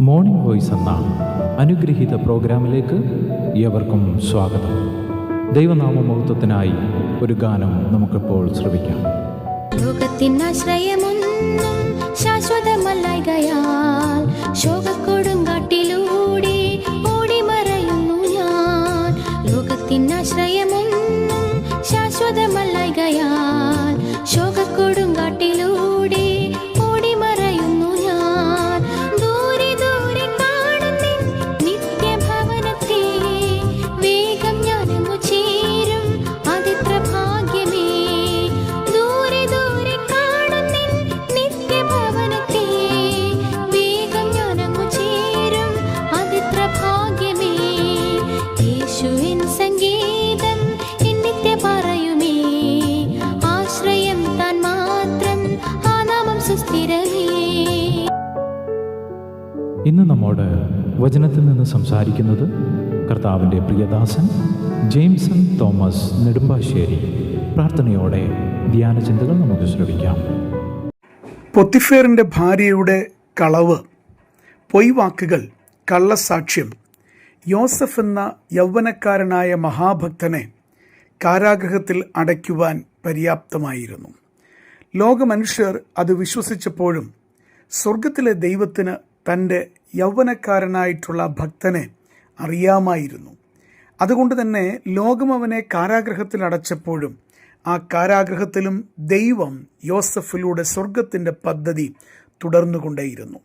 Morning voice എന്ന അനുഗ്രഹീത പ്രോഗ്രാമിലേക്ക് ഏവർക്കും സ്വാഗതം. ദൈവനാമമഹത്വത്തിനായി ഒരു ഗാനം നമുക്കിപ്പോൾ ശ്രവിക്കാം. ലോകത്തിനാശ്രയമൊന്നും ശാശ്വതമല്ലായ്കയാൽ ശോകക്കൊടുങ്കാട്ടിലൂടെ ഓടിമറയുന്നു ഞാൻ. ലോകത്തിനാശ്രയമൊന്നും ശാശ്വതമല്ലായ്കയാൽ ശോകക്കൊടുങ്കാട്ടിലൂടെ ഓടിമറയുന്നു ഞാൻ. ദൂരെ ദൂരെ കാണുന്നിൻ നിത്യഭവനത്തെ വേഗം ഞാനങ്ങു ചേരും, അതിത്ര ഭാഗ്യമേ. ദൂരെ ദൂരെ കാണുന്നിൻ നിത്യഭവനത്തെ വേഗം ഞാനങ്ങു ചേരും, അതിത്ര ഭാഗ്യമേ. യേശുവിൻ സംഗീതം എന്നിത്യ പറയുമേ, ആശ്രയം താൻ മാത്രം, ആ നാമം സുസ്ഥിരമേ. ഇന്ന് നമ്മോട് വചനത്തിൽ നിന്ന് സംസാരിക്കുന്നത് കർത്താവിൻ്റെ പ്രിയദാസൻ ജെയിംസൺ തോമസ് നെടുമ്പാശ്ശേരി. പ്രാർത്ഥനയോടെ ധ്യാനചിന്തകൾ നമുക്ക് ശ്രവിക്കാം. പൊത്തിഫേറിൻ്റെ ഭാര്യയുടെ കളവ്, പൊയ്വാക്കുകൾ, കള്ളസാക്ഷ്യം യോസഫ് എന്ന യൗവനക്കാരനായ മഹാഭക്തനെ കാരാഗൃഹത്തിൽ അടയ്ക്കുവാൻ പര്യാപ്തമായിരുന്നു. ലോകമനുഷ്യർ അത് വിശ്വസിച്ചപ്പോഴും സ്വർഗത്തിലെ ദൈവത്തിന് തൻ്റെ യൗവനക്കാരനായിട്ടുള്ള ഭക്തനെ അറിയാമായിരുന്നു. അതുകൊണ്ട് തന്നെ ലോകം അവനെ കാരാഗൃഹത്തിൽ അടച്ചപ്പോഴും ആ കാരാഗൃഹത്തിലും ദൈവം യോസഫിലൂടെ സ്വർഗത്തിൻ്റെ പദ്ധതി തുടർന്നുകൊണ്ടേയിരുന്നു.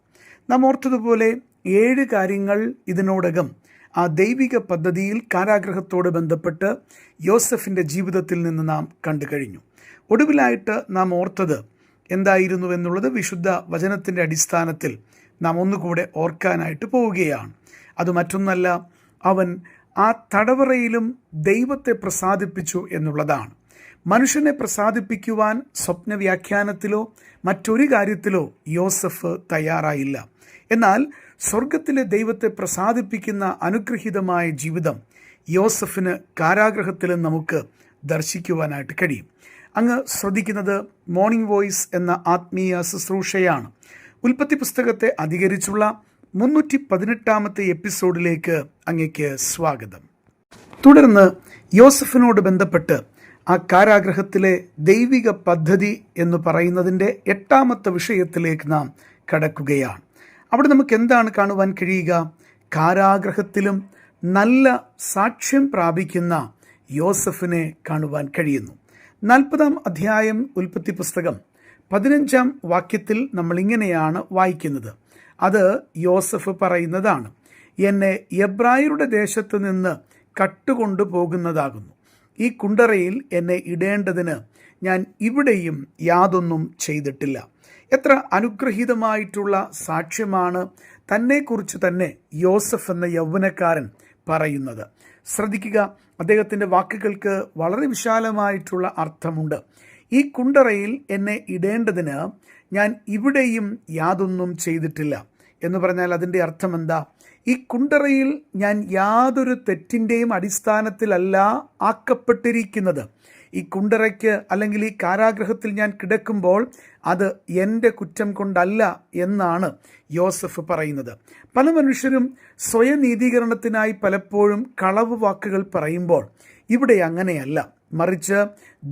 നാം ഓർത്തതുപോലെ 7 കാര്യങ്ങൾ ഇതിനോടകം ആ ദൈവിക പദ്ധതിയിൽ കാരാഗൃഹത്തോട് ബന്ധപ്പെട്ട് യോസഫിൻ്റെ ജീവിതത്തിൽ നിന്ന് നാം കണ്ടു കഴിഞ്ഞു. ഒടുവിലായിട്ട് നാം ഓർത്തത് എന്തായിരുന്നു എന്നുള്ളത് വിശുദ്ധ വചനത്തിൻ്റെ അടിസ്ഥാനത്തിൽ നാം ഒന്നുകൂടെ ഓർക്കാനായിട്ട് പോവുകയാണ്. അത് മറ്റൊന്നല്ല, അവൻ ആ തടവറയിലും ദൈവത്തെ പ്രസാദിപ്പിച്ചു എന്നുള്ളതാണ്. മനുഷ്യനെ പ്രസാദിപ്പിക്കുവാൻ സ്വപ്നവ്യാഖ്യാനത്തിലോ മറ്റൊരു കാര്യത്തിലോ യോസഫ് തയ്യാറായില്ല. എന്നാൽ സ്വർഗത്തിലെ ദൈവത്തെ പ്രസാദിപ്പിക്കുന്ന അനുഗ്രഹീതമായ ജീവിതം യോസഫിന് കാരാഗൃഹത്തിലും നമുക്ക് ദർശിക്കുവാനായിട്ട് കഴിയും. അങ്ങ് ശ്രദ്ധിക്കുന്നത് മോർണിംഗ് വോയിസ് എന്ന ആത്മീയ ശുശ്രൂഷയാണ്. ഉൽപ്പത്തി പുസ്തകത്തെ അധികരിച്ചുള്ള 318 എപ്പിസോഡിലേക്ക് അങ്ങേക്ക് സ്വാഗതം. തുടർന്ന് യോസഫിനോട് ബന്ധപ്പെട്ട് ആ കാരാഗൃഹത്തിലെ ദൈവിക പദ്ധതി എന്ന് പറയുന്നതിൻ്റെ 8ാമത്തെ വിഷയത്തിലേക്ക് നാം കടക്കുകയാണ്. അവിടെ നമുക്ക് എന്താണ് കാണുവാൻ കഴിയുക? കാരാഗൃഹത്തിലും നല്ല സാക്ഷ്യം പ്രാപിക്കുന്ന യോസഫിനെ കാണുവാൻ കഴിയുന്നു. 40ാം അധ്യായം ഉൽപ്പത്തി പുസ്തകം 15ാം വാക്യത്തിൽ നമ്മൾ ഇങ്ങനെയാണ് വായിക്കുന്നത്. അത് യോസഫ് പറയുന്നതാണ്: എന്നെ എബ്രായരുടെ ദേശത്ത് നിന്ന് കട്ടുകൊണ്ടു പോകുന്നതാകുന്നു. ഈ കുണ്ടറയിൽ എന്നെ ഇടേണ്ടതിന് ഞാൻ ഇവിടെയും യാതൊന്നും ചെയ്തിട്ടില്ല. എത്ര അനുഗ്രഹീതമായിട്ടുള്ള സാക്ഷ്യമാണ് തന്നെക്കുറിച്ച് തന്നെ യോസഫ് എന്ന യൗവനക്കാരൻ പറയുന്നത്. ശ്രദ്ധിക്കുക, അദ്ദേഹത്തിൻ്റെ വാക്കുകൾക്ക് വളരെ വിശാലമായിട്ടുള്ള അർത്ഥമുണ്ട്. ഈ കുണ്ടറയിൽ എന്നെ ഇടേണ്ടതിന് ഞാൻ ഇവിടെയും യാതൊന്നും ചെയ്തിട്ടില്ല എന്ന് പറഞ്ഞാൽ അതിൻ്റെ അർത്ഥം എന്താ? ഈ കുണ്ടറയിൽ ഞാൻ യാതൊരു തെറ്റിൻ്റെയും അടിസ്ഥാനത്തിലല്ല ആക്കപ്പെട്ടിരിക്കുന്നത്. ഈ കുണ്ടറയ്ക്ക് അല്ലെങ്കിൽ ഈ കാരാഗൃഹത്തിൽ ഞാൻ കിടക്കുമ്പോൾ അത് എൻ്റെ കുറ്റം കൊണ്ടല്ല എന്നാണ് യോസഫ് പറയുന്നത്. പല മനുഷ്യരും സ്വയനീതീകരണത്തിനായി പലപ്പോഴും കളവ് വാക്കുകൾ പറയുമ്പോൾ ഇവിടെ അങ്ങനെയല്ല, മറിച്ച്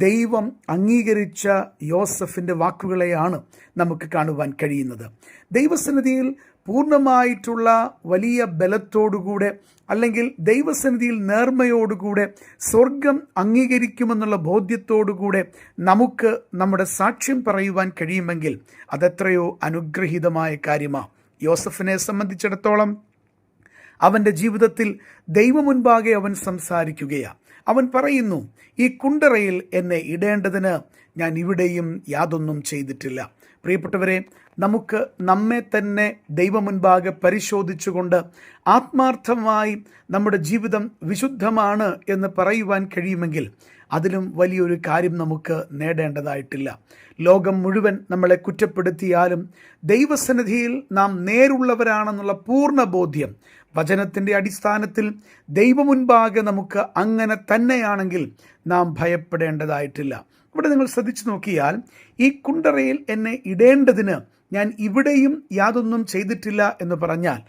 ദൈവം അംഗീകരിച്ച യോസഫിൻ്റെ വാക്കുകളെയാണ് നമുക്ക് കാണുവാൻ കഴിയുന്നത്. ദൈവസന്നിധിയിൽ പൂർണ്ണമായിട്ടുള്ള വലിയ ബലത്തോടുകൂടെ അല്ലെങ്കിൽ ദൈവസന്നിധിയിൽ നേർമയോടുകൂടെ സ്വർഗം അംഗീകരിക്കുമെന്നുള്ള ബോധ്യത്തോടുകൂടെ നമുക്ക് നമ്മുടെ സാക്ഷ്യം പറയുവാൻ കഴിയുമെങ്കിൽ അതെത്രയോ അനുഗ്രഹീതമായ കാര്യമാണ്. യോസഫിനെ സംബന്ധിച്ചിടത്തോളം അവൻ്റെ ജീവിതത്തിൽ ദൈവമുൻപാകെ അവൻ സംസാരിക്കുകയാണ്. അവൻ പറയുന്നു, ഈ കുണ്ടറയിൽ എന്നെ ഇടേണ്ടതിന് ഞാൻ ഇവിടെയും യാതൊന്നും ചെയ്തിട്ടില്ല. പ്രിയപ്പെട്ടവരെ, നമുക്ക് നമ്മെ തന്നെ ദൈവമുൻപാകെ പരിശോധിച്ചുകൊണ്ട് ആത്മാർത്ഥമായി നമ്മുടെ ജീവിതം വിശുദ്ധമാണ് എന്ന് പറയുവാൻ കഴിയുമെങ്കിൽ അതിലും വലിയൊരു കാര്യം നമുക്ക് നേടേണ്ടതായിട്ടില്ല. ലോകം മുഴുവൻ നമ്മളെ കുറ്റപ്പെടുത്തിയാലും ദൈവസന്നിധിയിൽ നാം നേരുള്ളവരാണെന്നുള്ള പൂർണ്ണ ബോധ്യം വചനത്തിൻ്റെ അടിസ്ഥാനത്തിൽ ദൈവമുൻപാകെ നമുക്ക് അങ്ങനെ തന്നെയാണെങ്കിൽ നാം ഭയപ്പെടേണ്ടതായിട്ടില്ല. ഇവിടെ നിങ്ങൾ ശ്രദ്ധിച്ചു നോക്കിയാൽ ഈ കുണ്ടറയിൽ എന്നെ ഇടേണ്ടതിന് ഞാൻ ഇവിടെയും യാതൊന്നും ചെയ്തിട്ടില്ല എന്ന് പറഞ്ഞാൽ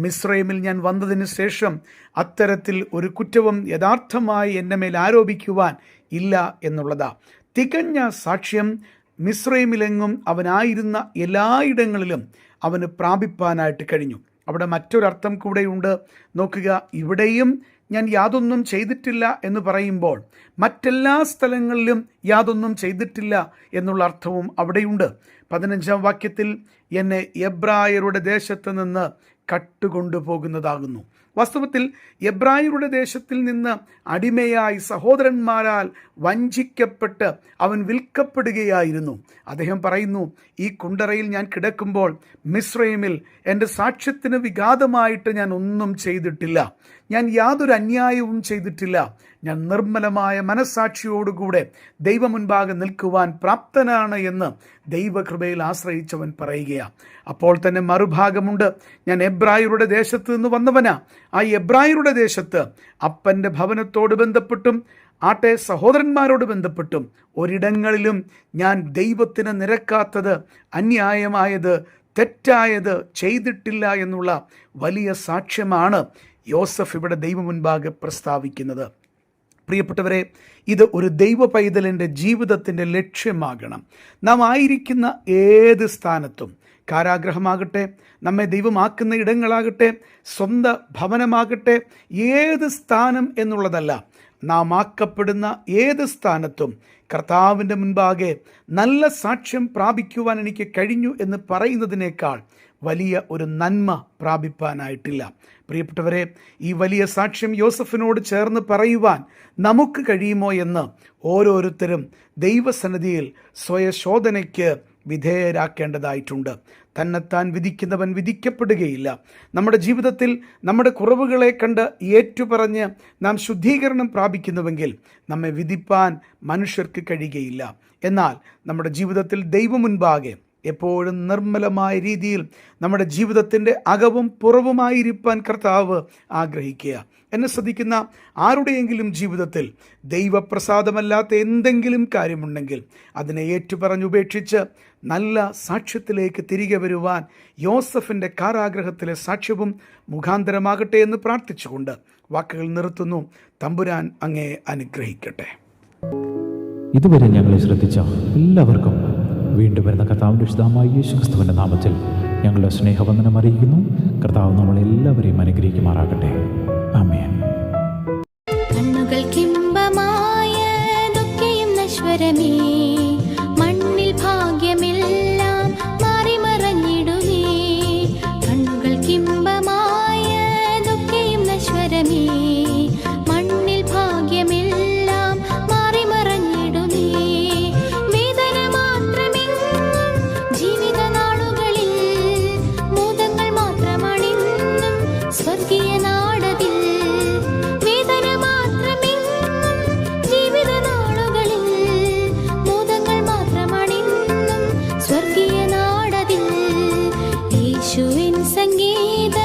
മിസ്രൈമിൽ ഞാൻ വന്നതിന് ശേഷം അത്തരത്തിൽ ഒരു കുറ്റവും യഥാർത്ഥമായി എൻ്റെ മേൽ ആരോപിക്കുവാൻ ഇല്ല എന്നുള്ളതാ. തികഞ്ഞ സാക്ഷ്യം മിസ്രൈമിലെങ്ങും അവനായിരുന്ന എല്ലായിടങ്ങളിലും അവന് പ്രാപിപ്പാനായിട്ട് കഴിഞ്ഞു. അവിടെ മറ്റൊരർത്ഥം കൂടെയുണ്ട്. നോക്കുക, ഇവിടെയും ഞാൻ യാതൊന്നും ചെയ്തിട്ടില്ല എന്ന് പറയുമ്പോൾ മറ്റെല്ലാ സ്ഥലങ്ങളിലും യാതൊന്നും ചെയ്തിട്ടില്ല എന്നുള്ള അർത്ഥവും അവിടെയുണ്ട്. 15-ാം വാക്യത്തിൽ എന്നെ എബ്രായരുടെ ദേശത്ത് നിന്ന് കട്ടുകൊണ്ടുപോകുന്നതാകുന്നു. വാസ്തവത്തിൽ എബ്രായരുടെ ദേശത്തിൽ നിന്ന് അടിമയായി സഹോദരന്മാരാൽ വഞ്ചിക്കപ്പെട്ട് അവൻ വിൽക്കപ്പെടുകയായിരുന്നു. അദ്ദേഹം പറയുന്നു, ഈ കുണ്ടറയിൽ ഞാൻ കിടക്കുമ്പോൾ മിസ്രൈമിൽ എൻ്റെ സാക്ഷ്യത്തിന് വിഘാതമായിട്ട് ഞാൻ ഒന്നും ചെയ്തിട്ടില്ല, ഞാൻ യാതൊരു അന്യായവും ചെയ്തിട്ടില്ല, ഞാൻ നിർമ്മലമായ മനസ്സാക്ഷിയോടുകൂടെ ദൈവമുൻപാകെ നിൽക്കുവാൻ പ്രാപ്തനാണ് എന്ന് ദൈവകൃപയിൽ ആശ്രയിച്ചവൻ പറയുകയാണ്. അപ്പോൾ തന്നെ മറുഭാഗമുണ്ട്, ഞാൻ എബ്രായരുടെ ദേശത്ത് നിന്ന് വന്നവനാ. ആ എബ്രായരുടെ ദേശത്ത് അപ്പൻ്റെ ഭവനത്തോട് ബന്ധപ്പെട്ടും ആട്ടെ സഹോദരന്മാരോട് ബന്ധപ്പെട്ടും ഒരിടങ്ങളിലും ഞാൻ ദൈവത്തിന് നിരക്കാത്തത്, അന്യായമായത്, തെറ്റായത് ചെയ്തിട്ടില്ല എന്നുള്ള വലിയ സാക്ഷ്യമാണ് യോസഫ് ഇവിടെ ദൈവമുൻപാകെ പ്രസ്താവിക്കുന്നത്. പ്രിയപ്പെട്ടവരെ, ഇത് ഒരു ദൈവ പൈതലിൻ്റെ ജീവിതത്തിൻ്റെ ലക്ഷ്യമാകണം. നാം ആയിരിക്കുന്ന ഏത് സ്ഥാനത്തും, കാരാഗ്രഹമാകട്ടെ, നമ്മെ ദൈവമാക്കുന്ന ഇടങ്ങളാകട്ടെ, സ്വന്തം ഭവനമാകട്ടെ, ഏത് സ്ഥാനം എന്നുള്ളതല്ല, നാം ആക്കപ്പെടുന്ന ഏത് സ്ഥാനത്തും കർത്താവിൻ്റെ മുൻപാകെ നല്ല സാക്ഷ്യം പ്രാപിക്കുവാൻ എനിക്ക് കഴിഞ്ഞു എന്ന് പറയുന്നതിനേക്കാൾ വലിയ ഒരു നന്മ പ്രാപിപ്പാനായിട്ടില്ല. പ്രിയപ്പെട്ടവരെ, ഈ വലിയ സാക്ഷ്യം യോസഫിനോട് ചേർന്ന് പറയുവാൻ നമുക്ക് കഴിയുമോ എന്ന് ഓരോരുത്തരും ദൈവസന്നിധിയിൽ സ്വയശോധനയ്ക്ക് വിധേയരാക്കേണ്ടതായിട്ടുണ്ട്. തന്നെത്താൻ വിധിക്കുന്നവൻ വിധിക്കപ്പെടുകയില്ല. നമ്മുടെ ജീവിതത്തിൽ നമ്മുടെ കുറവുകളെ കണ്ട് ഏറ്റുപറഞ്ഞ് നാം ശുദ്ധീകരണം പ്രാപിക്കുന്നുവെങ്കിൽ നമ്മെ വിധിപ്പാൻ മനുഷ്യർക്ക് കഴിയുകയില്ല. എന്നാൽ നമ്മുടെ ജീവിതത്തിൽ ദൈവമുൻപാകെ എപ്പോഴും നിർമ്മലമായ രീതിയിൽ നമ്മുടെ ജീവിതത്തിൻ്റെ അകവും പുറവുമായിരിക്കാൻ കർത്താവ് ആഗ്രഹിക്കുക. എന്നെ ശ്രദ്ധിക്കുന്ന ആരുടെയെങ്കിലും ജീവിതത്തിൽ ദൈവപ്രസാദമല്ലാത്ത എന്തെങ്കിലും കാര്യമുണ്ടെങ്കിൽ അതിനെ ഏറ്റുപറഞ്ഞുപേക്ഷിച്ച് നല്ല സാക്ഷ്യത്തിലേക്ക് തിരികെ വരുവാൻ യോസഫിൻ്റെ കാരാഗ്രഹത്തിലെ സാക്ഷ്യവും മുഖാന്തരമാകട്ടെ എന്ന് പ്രാർത്ഥിച്ചുകൊണ്ട് വാക്കുകൾ നിർത്തുന്നു. തമ്പുരാൻ അങ്ങേ അനുഗ്രഹിക്കട്ടെ. ഇതുവരെ ഞങ്ങളെ ശ്രദ്ധിച്ച എല്ലാവർക്കും വീണ്ടും വരുന്ന കർത്താവിൻ്റെ വിശുദ്ധമായ യേശുക്രിസ്തുവിൻ്റെ നാമത്തിൽ ഞങ്ങളുടെ സ്നേഹവന്ദനം അറിയിക്കുന്നു. കർത്താവ് നമ്മളെല്ലാവരെയും അനുഗ്രഹിക്കുമാറാകട്ടെ. ആമേൻ. കണ്ണുകൾക്കിമ്പമായതൊക്കെയും നശ്വരമേ, മണ്ണിൽ ഭാഗ്യമെല്ലാം മാറിമറഞ്ഞിടുമേ. കണ്ണുകൾക്കിമ്പമായതൊക്കെയും നശ്വരമേ, മണ്ണിൽ ഭാഗ്യമെല്ലാം മാറിമറഞ്ഞിടുമേ. വേദന മാത്രമെങ്ങും ജീവിതനാളുകളിൽ, മോദങ്ങൾ മാത്രമണിന്നും സ്വർഗീയ നാടതിൽ. വേദന മാത്രമെങ്ങും ജീവിതനാളുകളിൽ, മോദങ്ങൾ മാത്രമണിന്നും സ്വർഗീയ നാടതിൽ. യേശുവിൻ സംഗീത